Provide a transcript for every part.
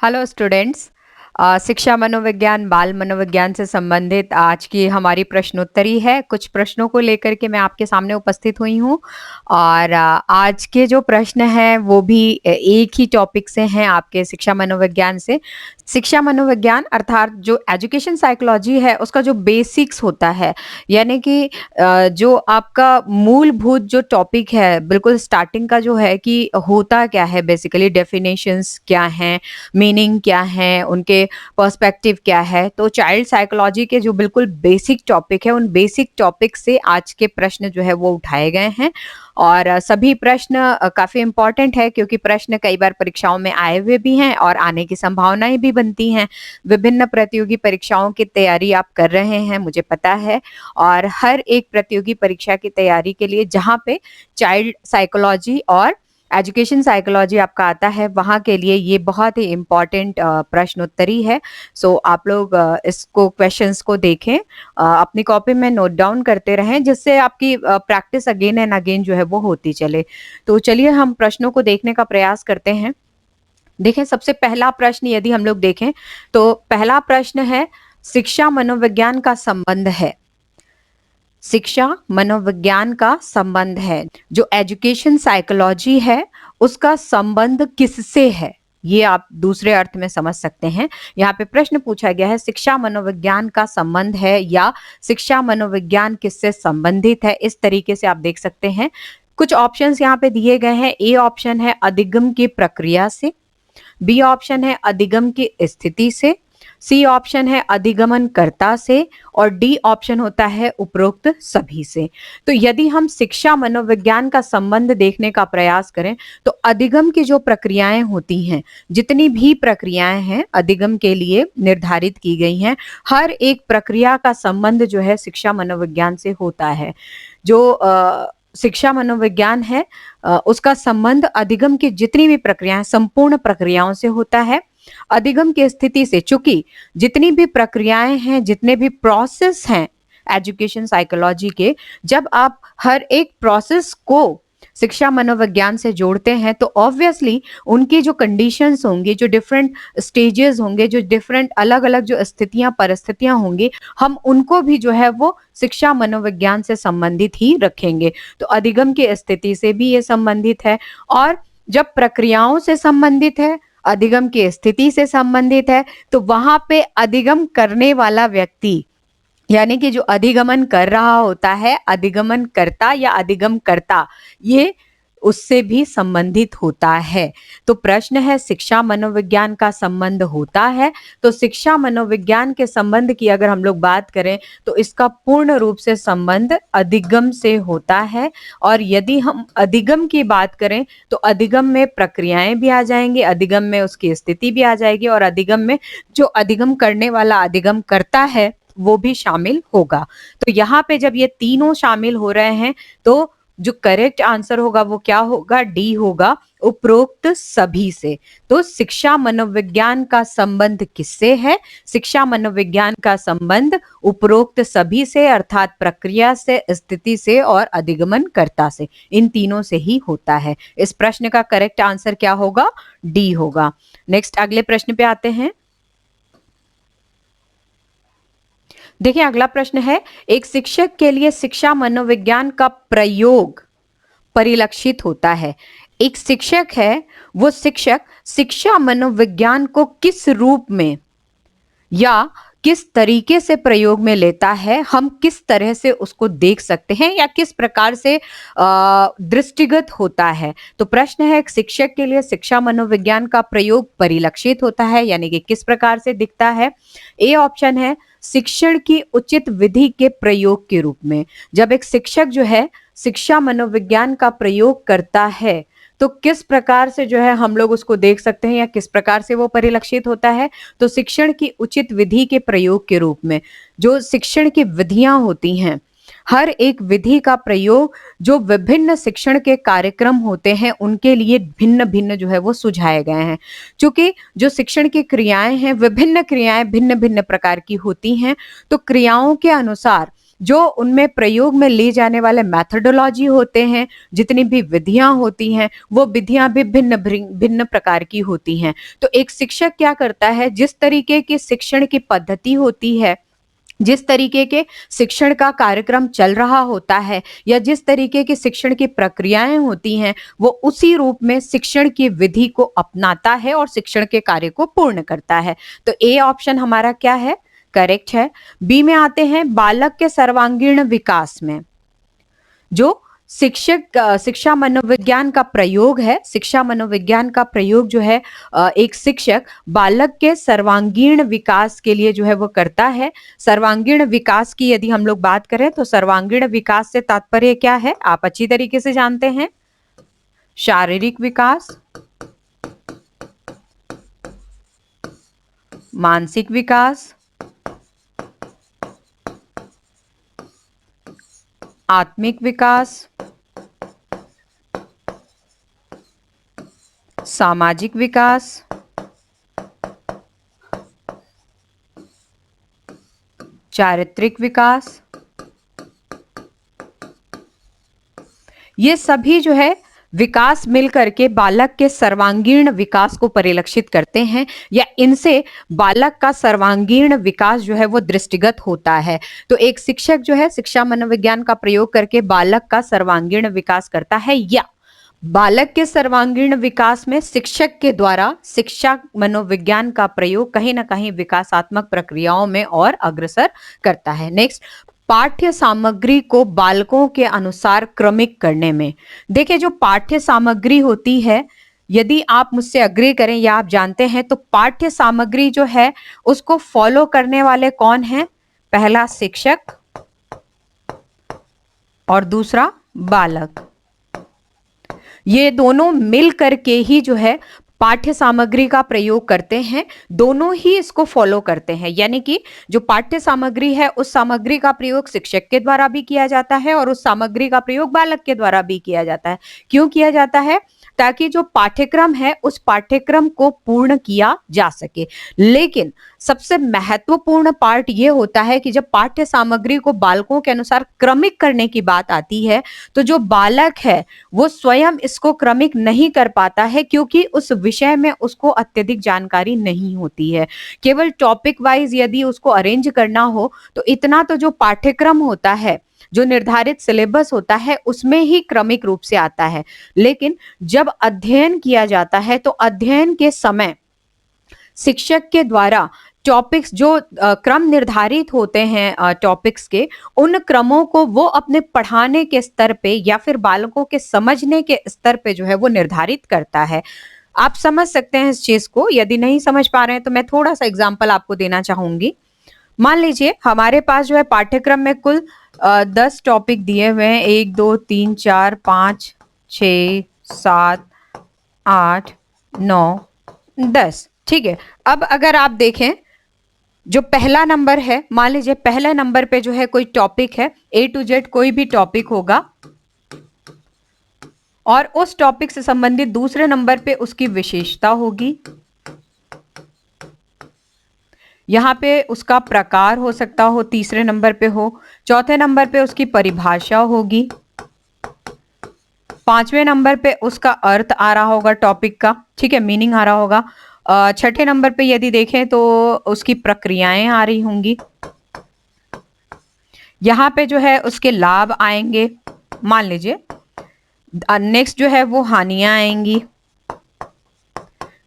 Hello students. शिक्षा मनोविज्ञान बाल मनोविज्ञान से संबंधित आज की हमारी प्रश्नोत्तरी है। कुछ प्रश्नों को लेकर के मैं आपके सामने उपस्थित हुई हूँ और आज के जो प्रश्न हैं वो भी एक ही टॉपिक से हैं, आपके शिक्षा मनोविज्ञान से। शिक्षा मनोविज्ञान अर्थात जो एजुकेशन साइकोलॉजी है उसका जो बेसिक्स होता है, यानी कि जो आपका मूलभूत जो टॉपिक है, बिल्कुल स्टार्टिंग का जो है कि होता क्या है, बेसिकली डेफिनेशंस क्या हैं, मीनिंग क्या है, उनके पर्सपेक्टिव क्या है। तो चाइल्ड साइकोलॉजी के जो बिल्कुल बेसिक टॉपिक है, उन बेसिक टॉपिक से आज के प्रश्न जो है वो उठाए गए हैं और सभी प्रश्न काफ़ी इम्पोर्टेंट है, क्योंकि प्रश्न कई बार परीक्षाओं में आए हुए भी हैं और आने की संभावनाएं भी बनती हैं। विभिन्न प्रतियोगी परीक्षाओं की तैयारी आप कर रहे हैं, मुझे पता है, और हर एक प्रतियोगी परीक्षा की तैयारी के लिए जहाँ पे चाइल्ड साइकोलॉजी और एजुकेशन साइकोलॉजी आपका आता है, वहाँ के लिए ये बहुत ही इम्पॉर्टेंट प्रश्नोत्तरी है। सो आप लोग इसको क्वेश्चंस को देखें, अपनी कॉपी में नोट डाउन करते रहें, जिससे आपकी प्रैक्टिस अगेन एंड अगेन जो है वो होती चले। तो चलिए हम प्रश्नों को देखने का प्रयास करते हैं। देखें, सबसे पहला प्रश्न यदि हम लोग देखें तो पहला प्रश्न है, शिक्षा मनोविज्ञान का संबंध है। शिक्षा मनोविज्ञान का संबंध है, जो एजुकेशन साइकोलॉजी है उसका संबंध किससे है, ये आप दूसरे अर्थ में समझ सकते हैं। यहाँ पे प्रश्न पूछा गया है, शिक्षा मनोविज्ञान का संबंध है या शिक्षा मनोविज्ञान किससे संबंधित है, इस तरीके से आप देख सकते हैं। कुछ ऑप्शंस यहाँ पे दिए गए हैं। ए ऑप्शन है अधिगम की प्रक्रिया से, बी ऑप्शन है अधिगम की स्थिति से, सी ऑप्शन है अधिगमनकर्ता से, और डी ऑप्शन होता है उपरोक्त सभी से। तो यदि हम शिक्षा मनोविज्ञान का संबंध देखने का प्रयास करें तो अधिगम की जो प्रक्रियाएं होती हैं, जितनी भी प्रक्रियाएं हैं अधिगम के लिए निर्धारित की गई हैं, हर एक प्रक्रिया का संबंध जो है शिक्षा मनोविज्ञान से होता है। जो शिक्षा मनोविज्ञान है उसका संबंध अधिगम की जितनी भी प्रक्रियाएं, संपूर्ण प्रक्रियाओं से होता है। अधिगम की स्थिति से, चूंकि जितनी भी प्रक्रियाएं हैं, जितने भी प्रोसेस हैं एजुकेशन साइकोलॉजी के, जब आप हर एक प्रोसेस को शिक्षा मनोविज्ञान से जोड़ते हैं तो ऑब्वियसली उनकी जो कंडीशंस होंगी, जो डिफरेंट स्टेजेस होंगे, जो डिफरेंट अलग अलग जो स्थितियां परिस्थितियां होंगी, हम उनको भी जो है वो शिक्षा मनोविज्ञान से संबंधित ही रखेंगे। तो अधिगम की स्थिति से भी ये संबंधित है, और जब प्रक्रियाओं से संबंधित है, अधिगम की स्थिति से संबंधित है, तो वहां पे अधिगम करने वाला व्यक्ति, यानी कि जो अधिगमन कर रहा होता है, अधिगमन करता या अधिगम करता, ये उससे भी संबंधित होता है। तो प्रश्न है, शिक्षा मनोविज्ञान का संबंध होता है। तो शिक्षा मनोविज्ञान के संबंध की अगर हम लोग बात करें तो इसका पूर्ण रूप से संबंध अधिगम से होता है। और यदि हम अधिगम की बात करें तो अधिगम में प्रक्रियाएं भी आ जाएंगी, अधिगम में उसकी स्थिति भी आ जाएगी, और अधिगम में जो अधिगम करने वाला अधिगम करता है वो भी शामिल होगा। तो यहाँ पे जब ये तीनों शामिल हो रहे हैं तो जो करेक्ट आंसर होगा वो क्या होगा, डी होगा, उपरोक्त सभी से। तो शिक्षा मनोविज्ञान का संबंध किससे है? शिक्षा मनोविज्ञान का संबंध उपरोक्त सभी से, अर्थात प्रक्रिया से, स्थिति से और अधिगमनकर्ता से, इन तीनों से ही होता है। इस प्रश्न का करेक्ट आंसर क्या होगा? डी होगा। नेक्स्ट अगले प्रश्न पे आते हैं। देखिए, अगला प्रश्न है, एक शिक्षक के लिए शिक्षा मनोविज्ञान का प्रयोग परिलक्षित होता है। एक शिक्षक है, वो शिक्षक शिक्षा मनोविज्ञान को किस रूप में या किस तरीके से प्रयोग में लेता है, हम किस तरह से उसको देख सकते हैं या किस प्रकार से दृष्टिगत होता है। तो प्रश्न है, एक शिक्षक के लिए शिक्षा मनोविज्ञान का प्रयोग परिलक्षित होता है, यानी कि किस प्रकार से दिखता है। ए ऑप्शन है शिक्षण की उचित विधि के प्रयोग के रूप में। जब एक शिक्षक जो है शिक्षा मनोविज्ञान का प्रयोग करता है तो किस प्रकार से जो है हम लोग उसको देख सकते हैं या किस प्रकार से वो परिलक्षित होता है। तो शिक्षण की उचित विधि के प्रयोग के रूप में, जो शिक्षण की विधियां होती हैं, हर एक विधि का प्रयोग जो विभिन्न शिक्षण के कार्यक्रम होते हैं उनके लिए भिन्न भिन्न जो है वो सुझाए गए हैं। क्योंकि जो शिक्षण की क्रियाएं हैं, विभिन्न क्रियाएं भिन्न भिन्न प्रकार की होती हैं, तो क्रियाओं के अनुसार जो उनमें प्रयोग में ले जाने वाले मेथोडोलॉजी होते हैं, जितनी भी विधियां होती हैं, वो विधियां भी भिन्न भिन्न प्रकार की होती हैं। तो एक शिक्षक क्या करता है, जिस तरीके की शिक्षण की पद्धति होती है, जिस तरीके के शिक्षण का कार्यक्रम चल रहा होता है, या जिस तरीके की शिक्षण की प्रक्रियाएं होती हैं, वो उसी रूप में शिक्षण की विधि को अपनाता है और शिक्षण के कार्य को पूर्ण करता है। तो ए ऑप्शन हमारा क्या है, करेक्ट है। बी में आते हैं, बालक के सर्वांगीण विकास में जो शिक्षा मनोविज्ञान का प्रयोग है, शिक्षा मनोविज्ञान का प्रयोग जो है एक शिक्षक बालक के सर्वांगीण विकास के लिए जो है वो करता है। सर्वांगीण विकास की यदि हम लोग बात करें तो सर्वांगीण विकास से तात्पर्य क्या है, आप अच्छी तरीके से जानते हैं। शारीरिक विकास, मानसिक विकास, आत्मिक विकास, सामाजिक विकास, चारित्रिक विकास, ये सभी जो है विकास मिलकर के बालक के सर्वांगीण विकास को परिलक्षित करते हैं, या इनसे बालक का सर्वांगीण विकास जो है वो दृष्टिगत होता है। तो एक शिक्षक जो है शिक्षा मनोविज्ञान का प्रयोग करके बालक का सर्वांगीण विकास करता है, या बालक के सर्वांगीण विकास में शिक्षक के द्वारा शिक्षा मनोविज्ञान का प्रयोग कहीं ना कहीं विकासात्मक प्रक्रियाओं में और अग्रसर करता है। नेक्स्ट, पाठ्य सामग्री को बालकों के अनुसार क्रमिक करने में। देखिए, जो पाठ्य सामग्री होती है, यदि आप मुझसे अग्री करें या आप जानते हैं, तो पाठ्य सामग्री जो है उसको फॉलो करने वाले कौन है, पहला शिक्षक और दूसरा बालक। ये दोनों मिल करके ही जो है पाठ्य सामग्री का प्रयोग करते हैं, दोनों ही इसको फॉलो करते हैं। यानी कि जो पाठ्य सामग्री है उस सामग्री का प्रयोग शिक्षक के द्वारा भी किया जाता है और उस सामग्री का प्रयोग बालक के द्वारा भी किया जाता है। क्यों किया जाता है, ताकि जो पाठ्यक्रम है उस पाठ्यक्रम को पूर्ण किया जा सके। लेकिन सबसे महत्वपूर्ण पार्ट ये होता है कि जब पाठ्य सामग्री को बालकों के अनुसार क्रमिक करने की बात आती है, तो जो बालक है वो स्वयं इसको क्रमिक नहीं कर पाता है, क्योंकि उस विषय में उसको अत्यधिक जानकारी नहीं होती है। केवल टॉपिक वाइज यदि उसको अरेंज करना हो तो इतना तो जो पाठ्यक्रम होता है, जो निर्धारित सिलेबस होता है, उसमें ही क्रमिक रूप से आता है। लेकिन जब अध्ययन किया जाता है तो अध्ययन के समय शिक्षक के द्वारा टॉपिक्स जो क्रम निर्धारित होते हैं टॉपिक्स के, उन क्रमों को वो अपने पढ़ाने के स्तर पे या फिर बालकों के समझने के स्तर पे जो है वो निर्धारित करता है। आप समझ सकते हैं इस चीज को। यदि नहीं समझ पा रहे हैं तो मैं थोड़ा सा एग्जांपल आपको देना चाहूंगी। मान लीजिए हमारे पास जो है पाठ्यक्रम में कुल 10 टॉपिक दिए हुए हैं, 1 2 3 4 5 6 7 8 9 10। ठीक है, अब अगर आप देखें जो पहला नंबर है, मान लीजिए पहले नंबर पे जो है कोई टॉपिक है, A to Z कोई भी टॉपिक होगा, और उस टॉपिक से संबंधित दूसरे नंबर पे उसकी विशेषता होगी। यहां पे उसका प्रकार हो सकता हो, तीसरे नंबर पे हो, चौथे नंबर पे उसकी परिभाषा होगी, पांचवें नंबर पे उसका अर्थ आ रहा होगा टॉपिक का, ठीक है, मीनिंग आ रहा होगा। छठे नंबर पे यदि देखें तो उसकी प्रक्रियाएं आ रही होंगी। यहाँ पे जो है उसके लाभ आएंगे, मान लीजिए। नेक्स्ट जो है वो हानियां आएंगी।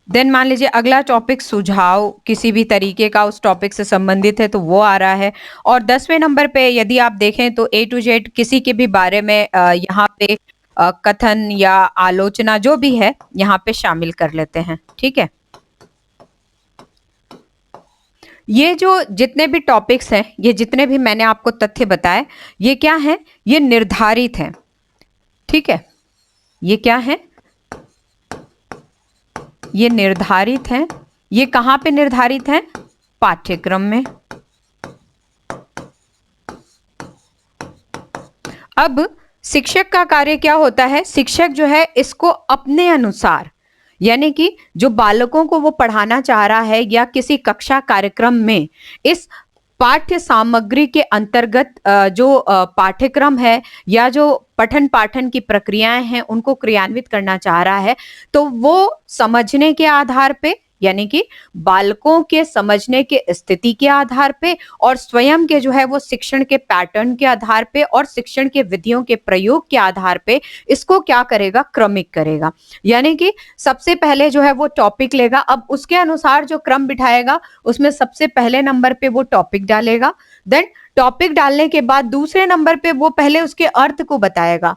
देन मान लीजिए अगला टॉपिक सुझाव किसी भी तरीके का उस टॉपिक से संबंधित है तो वो आ रहा है। और 10वें नंबर पे यदि आप देखें तो A to Z किसी के भी बारे में यहाँ पे कथन या आलोचना जो भी है यहाँ पे शामिल कर लेते हैं। ठीक है, ये जो जितने भी टॉपिक्स हैं, ये जितने भी मैंने आपको तथ्य बताए, ये क्या है, ये निर्धारित हैं। ठीक है, ये क्या है, ये निर्धारित हैं। ये कहां पे निर्धारित हैं, पाठ्यक्रम में। अब शिक्षक का कार्य क्या होता है, शिक्षक जो है इसको अपने अनुसार, यानी कि जो बालकों को वो पढ़ाना चाह रहा है या किसी कक्षा कार्यक्रम में इस पाठ्य सामग्री के अंतर्गत जो पाठ्यक्रम है या जो पठन पाठन की प्रक्रियाएं हैं उनको क्रियान्वित करना चाह रहा है, तो वो समझने के आधार पे, यानी कि बालकों के समझने के स्थिति के आधार पे और स्वयं के जो है वो शिक्षण के पैटर्न के आधार पे और शिक्षण के विधियों के प्रयोग के आधार पे इसको क्या करेगा, क्रमिक करेगा। यानी कि सबसे पहले जो है वो टॉपिक लेगा, अब उसके अनुसार जो क्रम बिठाएगा उसमें सबसे पहले नंबर पे वो टॉपिक डालेगा, देन टॉपिक डालने के बाद दूसरे नंबर पे वो पहले उसके अर्थ को बताएगा,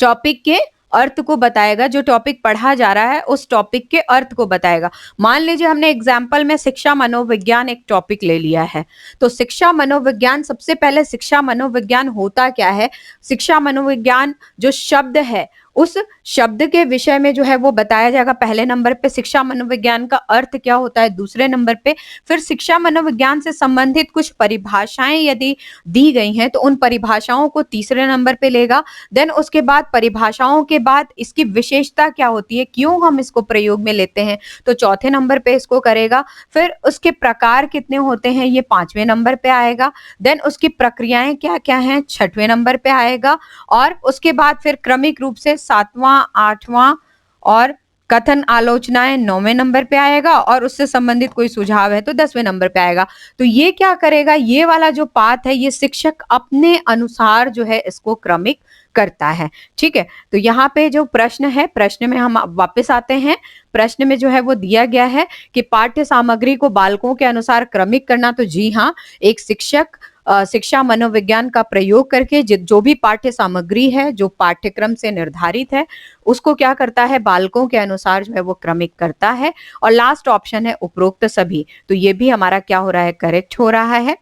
टॉपिक के अर्थ को बताएगा, जो टॉपिक पढ़ा जा रहा है उस टॉपिक के अर्थ को बताएगा। मान लीजिए हमने एग्जाम्पल में शिक्षा मनोविज्ञान एक टॉपिक ले लिया है, तो शिक्षा मनोविज्ञान, सबसे पहले शिक्षा मनोविज्ञान होता क्या है, शिक्षा मनोविज्ञान जो शब्द है उस शब्द के विषय में जो है वो बताया जाएगा पहले नंबर पे, शिक्षा मनोविज्ञान का अर्थ क्या होता है दूसरे नंबर पे, फिर शिक्षा मनोविज्ञान से संबंधित कुछ परिभाषाएं यदि दी गई हैं तो उन परिभाषाओं को तीसरे नंबर पे लेगा, देन उसके बाद परिभाषाओं के बाद इसकी विशेषता क्या होती है, क्यों हम इसको प्रयोग में लेते हैं, तो चौथे नंबर पे इसको करेगा, फिर उसके प्रकार कितने होते हैं ये पांचवें नंबर पे आएगा, देन उसकी प्रक्रियाएं क्या क्या हैं छठवें नंबर पे आएगा, और उसके बाद फिर क्रमिक रूप से सातवां, आठवां और कथन आलोचनाएं नौवें नंबर पे आएगा, और उससे संबंधित कोई सुझाव है तो 10वें नंबर पे आएगा। तो ये क्या करेगा, ये वाला जो पाठ है ये शिक्षक अपने अनुसार जो है इसको क्रमिक करता है। ठीक है, तो यहाँ पे जो प्रश्न है, प्रश्न में हम वापस आते हैं। प्रश्न में जो है वो दिया गया है कि पाठ्य सामग्री को बालकों के अनुसार क्रमिक करना, तो जी हाँ, एक शिक्षक शिक्षा मनोविज्ञान का प्रयोग करके जो भी पाठ्य सामग्री है जो पाठ्यक्रम से निर्धारित है उसको क्या करता है, बालकों के अनुसार जो है वो क्रमिक करता है। और लास्ट ऑप्शन है उपरोक्त सभी, तो ये भी हमारा क्या हो रहा है, करेक्ट हो रहा है,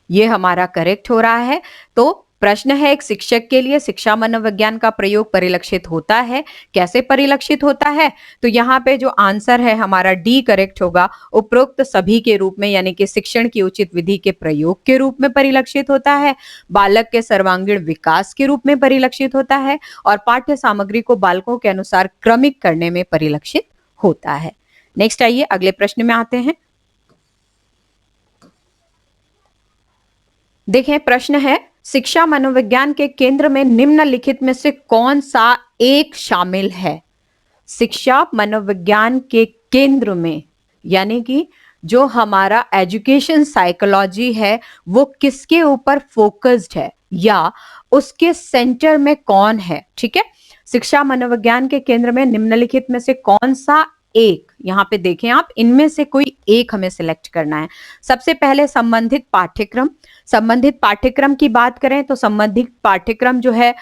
ये हमारा करेक्ट हो रहा है। तो प्रश्न है, एक शिक्षक के लिए शिक्षा मनोविज्ञान का प्रयोग परिलक्षित होता है, कैसे परिलक्षित होता है, तो यहाँ पे जो आंसर है हमारा डी करेक्ट होगा, उपरोक्त सभी के रूप में, यानी कि शिक्षण की उचित विधि के प्रयोग के रूप में परिलक्षित होता है, बालक के सर्वांगीण विकास के रूप में परिलक्षित होता है, और पाठ्य सामग्री को बालकों के अनुसार क्रमिक करने में परिलक्षित होता है। नेक्स्ट आइए अगले प्रश्न में आते हैं। देखें, प्रश्न है, शिक्षा मनोविज्ञान के केंद्र में निम्नलिखित में से कौन सा एक शामिल है। शिक्षा मनोविज्ञान के केंद्र में, यानी कि जो हमारा एजुकेशन साइकोलॉजी है वो किसके ऊपर फोकस्ड है या उसके सेंटर में कौन है। ठीक है, शिक्षा मनोविज्ञान के केंद्र में निम्नलिखित में से कौन सा एक, यहाँ पे देखें आप, इनमें से कोई एक हमें सिलेक्ट करना है। सबसे पहले संबंधित पाठ्यक्रम, संबंधित पाठ्यक्रम की बात करें तो संबंधित पाठ्यक्रम जो है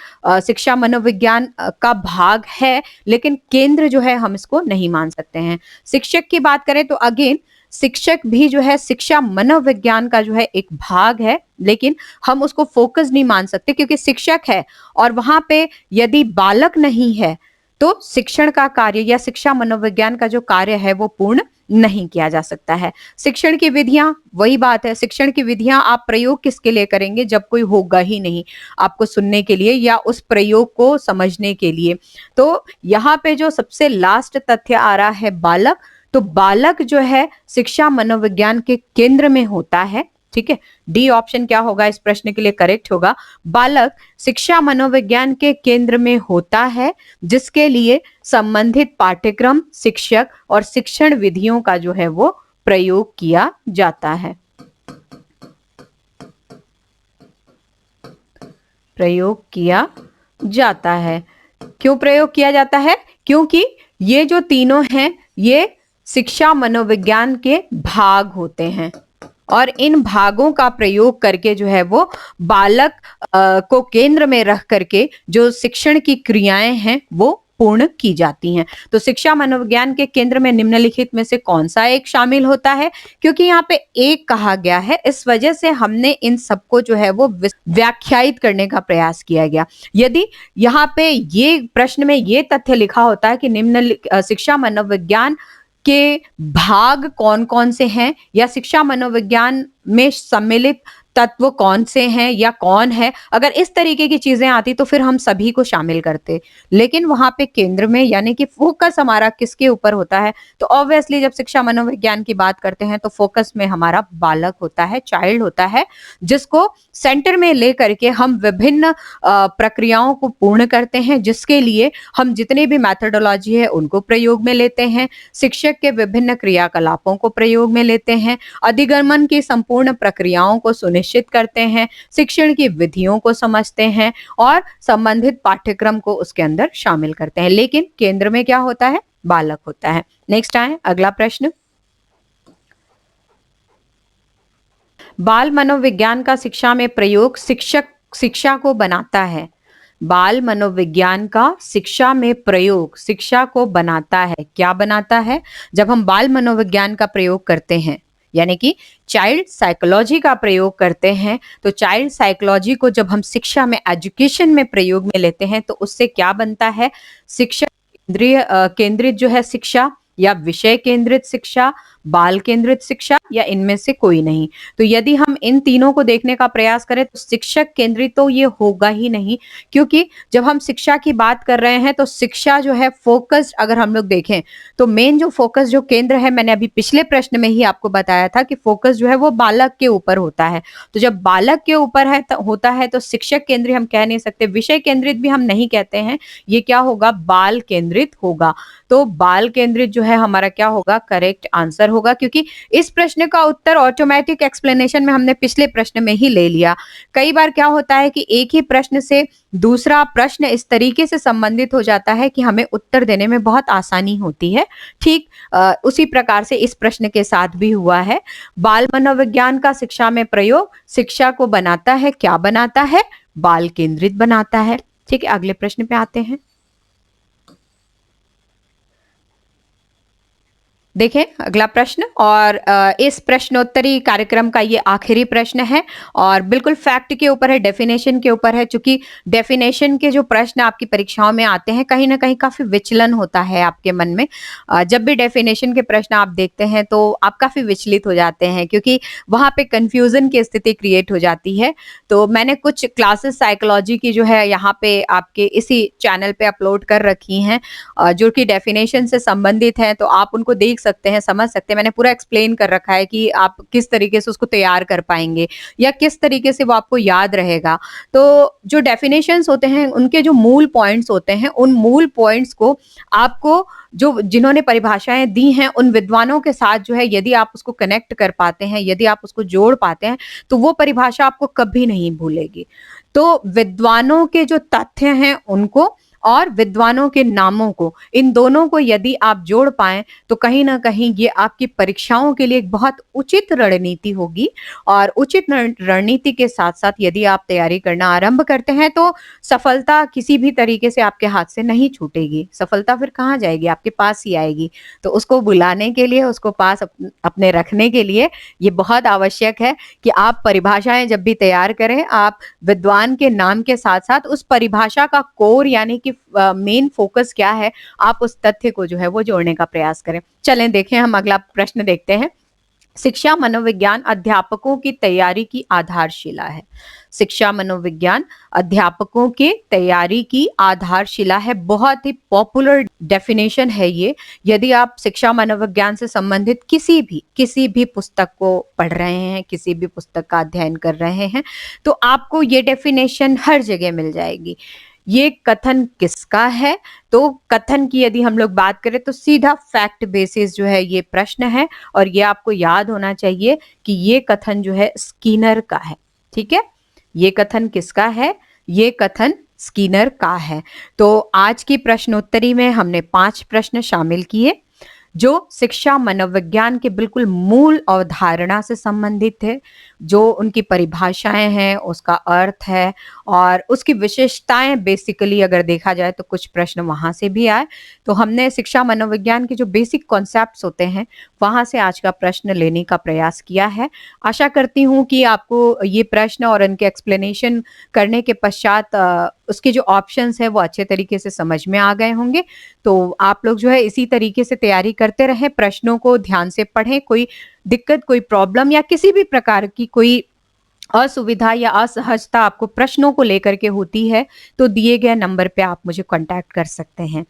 शिक्षा मनोविज्ञान का भाग है, लेकिन केंद्र जो है हम इसको नहीं मान सकते हैं। शिक्षक की बात करें तो अगेन शिक्षक भी जो है शिक्षा मनोविज्ञान का जो है एक भाग है, लेकिन हम उसको फोकस नहीं मान सकते क्योंकि शिक्षक है और वहां पे यदि बालक नहीं है तो शिक्षण का कार्य या शिक्षा मनोविज्ञान का जो कार्य है वो पूर्ण नहीं किया जा सकता है। शिक्षण की विधियां, वही बात है, शिक्षण की विधियां आप प्रयोग किसके लिए करेंगे जब कोई होगा ही नहीं आपको सुनने के लिए या उस प्रयोग को समझने के लिए। तो यहाँ पे जो सबसे लास्ट तथ्य आ रहा है बालक, तो बालक जो है शिक्षा मनोविज्ञान के केंद्र में होता है। ठीक है, डी ऑप्शन क्या होगा इस प्रश्न के लिए करेक्ट होगा, बालक शिक्षा मनोविज्ञान के केंद्र में होता है, जिसके लिए संबंधित पाठ्यक्रम, शिक्षक और शिक्षण विधियों का जो है वो प्रयोग किया जाता है। प्रयोग किया जाता है। क्यों प्रयोग किया जाता है? क्योंकि ये जो तीनों हैं ये शिक्षा मनोविज्ञान के भाग होते हैं और इन भागों का प्रयोग करके जो है वो बालक को केंद्र में रख करके जो शिक्षण की क्रियाएं हैं वो पूर्ण की जाती हैं। तो शिक्षा मनोविज्ञान के केंद्र में निम्नलिखित में से कौन सा एक शामिल होता है? क्योंकि यहाँ पे एक कहा गया है, इस वजह से हमने इन सबको जो है वो व्याख्यायित करने का प्रयास किया गया। यदि यहाँ पे ये प्रश्न में ये तथ्य लिखा होता है कि निम्न शिक्षा मनोविज्ञान के भाग कौन कौन से हैं या शिक्षा मनोविज्ञान में सम्मिलित तत्व कौन से हैं या कौन है, अगर इस तरीके की चीजें आती तो फिर हम सभी को शामिल करते। लेकिन वहां पे केंद्र में यानी कि फोकस हमारा किसके ऊपर होता है, तो ऑब्वियसली जब शिक्षा मनोविज्ञान की बात करते हैं तो फोकस में हमारा बालक होता है, चाइल्ड होता है, जिसको सेंटर में लेकर के हम विभिन्न प्रक्रियाओं को पूर्ण करते हैं, जिसके लिए हम जितने भी मैथडोलॉजी है उनको प्रयोग में लेते हैं, शिक्षक के विभिन्न क्रियाकलापों को प्रयोग में लेते हैं, अधिगमन की संपूर्ण प्रक्रियाओं को सुनिश्चित करते हैं, शिक्षण की विधियों को समझते हैं और संबंधित पाठ्यक्रम को उसके अंदर शामिल करते हैं। लेकिन केंद्र में क्या होता है, बालक होता है। नेक्स्ट आए अगला प्रश्न। बाल मनोविज्ञान का शिक्षा में प्रयोग शिक्षा को बनाता है। बाल मनोविज्ञान का शिक्षा में प्रयोग शिक्षा को बनाता है। क्या बनाता है? जब हम बाल मनोविज्ञान का प्रयोग करते हैं यानी कि चाइल्ड साइकोलॉजी का प्रयोग करते हैं, तो चाइल्ड साइकोलॉजी को जब हम शिक्षा में, एजुकेशन में प्रयोग में लेते हैं तो उससे क्या बनता है? शिक्षा केंद्रित जो है शिक्षा, या विषय केंद्रित शिक्षा, बाल केंद्रित शिक्षा, या इनमें से कोई नहीं। तो यदि हम इन तीनों को देखने का प्रयास करें तो शिक्षक केंद्रित तो ये होगा ही नहीं, क्योंकि जब हम शिक्षा की बात कर रहे हैं तो शिक्षा जो है फोकस, अगर हम लोग देखें तो मेन जो फोकस, जो केंद्र है, मैंने अभी पिछले प्रश्न में ही आपको बताया था कि फोकस जो है वो बालक के ऊपर होता है। तो जब बालक के ऊपर है होता है तो शिक्षक केंद्रित हम कह नहीं सकते, विषय केंद्रित भी हम नहीं कहते हैं, ये क्या होगा? बाल केंद्रित होगा। तो बाल केंद्रित जो है हमारा क्या होगा? करेक्ट आंसर होगा, क्योंकि इस प्रश्न का उत्तर ऑटोमेटिक एक्सप्लेनेशन में हमने पिछले प्रश्न में ही ले लिया। कई बार क्या होता है कि एक ही प्रश्न से दूसरा प्रश्न इस तरीके से संबंधित हो जाता है कि हमें उत्तर देने में बहुत आसानी होती है। ठीक उसी प्रकार से इस प्रश्न के साथ भी हुआ है। बाल मनोविज्ञान का शिक्षा में प्रयोग शिक्षा को बनाता है। क्या बनाता है? बाल केंद्रित बनाता है। ठीक है, अगले प्रश्न पे आते हैं। देखें अगला प्रश्न, और इस प्रश्नोत्तरी कार्यक्रम का ये आखिरी प्रश्न है और बिल्कुल फैक्ट के ऊपर है, डेफिनेशन के ऊपर है। चूंकि डेफिनेशन के जो प्रश्न आपकी परीक्षाओं में आते हैं, कहीं ना कहीं काफी विचलन होता है आपके मन में। जब भी डेफिनेशन के प्रश्न आप देखते हैं तो आप काफी विचलित हो जाते हैं, क्योंकि वहां पे कंफ्यूजन की स्थिति क्रिएट हो जाती है। तो मैंने कुछ क्लासेस साइकोलॉजी की जो है यहाँ पे आपके इसी चैनल पे अपलोड कर रखी हैं, जो कि डेफिनेशन से संबंधित है, तो आप उनको देख सकते हैं, समझ सकते हैं। मैंने पूरा एक्सप्लेन कर रखा है कि आप किस तरीके से उसको तैयार कर पाएंगे या किस तरीके से वो आपको याद रहेगा। तो जो डेफिनेशंस होते हैं, उनके जो मूल पॉइंट्स होते हैं, उन मूल पॉइंट्स को आपको, जो जिन्होंने परिभाषाएं दी हैं, उन विद्वानों के साथ जो है, यदि आप उसको कनेक्ट कर पाते हैं, यदि आप उसको जोड़ पाते हैं, तो वो परिभाषा आपको कभी नहीं भूलेगी। तो विद्वानों के जो तथ्य हैं उनको और विद्वानों के नामों को, इन दोनों को यदि आप जोड़ पाएं तो कहीं ना कहीं ये आपकी परीक्षाओं के लिए एक बहुत उचित रणनीति होगी। और उचित रणनीति के साथ साथ यदि आप तैयारी करना आरंभ करते हैं तो सफलता किसी भी तरीके से आपके हाथ से नहीं छूटेगी। सफलता फिर कहाँ जाएगी? आपके पास ही आएगी। तो उसको बुलाने के लिए, उसको पास अपने रखने के लिए ये बहुत आवश्यक है कि आप परिभाषाएं जब भी तैयार करें, आप विद्वान के नाम के साथ साथ उस परिभाषा का कोर यानी कि मेन फोकस क्या है, आप उस तथ्य को जो है वो जोड़ने का प्रयास करें। चलें देखें, हम अगला प्रश्न देखते हैं। शिक्षा मनोविज्ञान अध्यापकों की तैयारी की आधारशिला है। शिक्षा मनोविज्ञान अध्यापकों के तैयारी की आधारशिला है। बहुत ही पॉपुलर डेफिनेशन है ये। यदि आप शिक्षा मनोविज्ञान से संबंधित किसी भी पुस्तक को पढ़ रहे हैं, किसी भी पुस्तक का अध्ययन कर रहे हैं, तो आपको ये डेफिनेशन हर जगह मिल जाएगी। ये कथन किसका है? तो कथन की यदि हम लोग बात करें तो सीधा फैक्ट बेसिस जो है ये प्रश्न है, और ये आपको याद होना चाहिए कि ये कथन जो है स्किनर का है। ठीक है, ये कथन किसका है? ये कथन स्किनर का है। तो आज की प्रश्नोत्तरी में हमने 5 प्रश्न शामिल किए जो शिक्षा मनोविज्ञान के बिल्कुल मूल अवधारणा से संबंधित है, जो उनकी परिभाषाएं हैं, उसका अर्थ है और उसकी विशेषताएं। बेसिकली अगर देखा जाए तो कुछ प्रश्न वहां से भी आए। तो हमने शिक्षा मनोविज्ञान के जो बेसिक कॉन्सेप्ट्स होते हैं वहां से आज का प्रश्न लेने का प्रयास किया है। आशा करती हूँ कि आपको ये प्रश्न और इनके एक्सप्लेनेशन करने के पश्चात उसके जो ऑप्शंस है वो अच्छे तरीके से समझ में आ गए होंगे। तो आप लोग जो है इसी तरीके से तैयारी करते रहें, प्रश्नों को ध्यान से पढ़ें। कोई दिक्कत, कोई प्रॉब्लम या किसी भी प्रकार की कोई असुविधा या असहजता आपको प्रश्नों को लेकर के होती है, तो दिए गए नंबर पे आप मुझे कॉन्टैक्ट कर सकते हैं।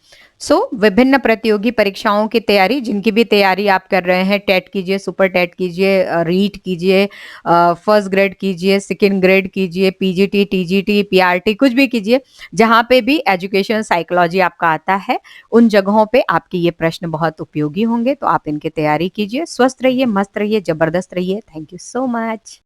विभिन्न प्रतियोगी परीक्षाओं की तैयारी, जिनकी भी तैयारी आप कर रहे हैं, टेट कीजिए, सुपर टेट कीजिए, रीट कीजिए, फर्स्ट ग्रेड कीजिए, सेकंड ग्रेड कीजिए, पीजीटी, टीजीटी, पीआरटी, कुछ भी कीजिए, जहाँ पे भी एजुकेशन साइकोलॉजी आपका आता है, उन जगहों पे आपके ये प्रश्न बहुत उपयोगी होंगे, तो आप इनकी तैयारी कीजिए। स्वस्थ रहिए, मस्त रहिए, जबरदस्त रहिए। Thank you so much.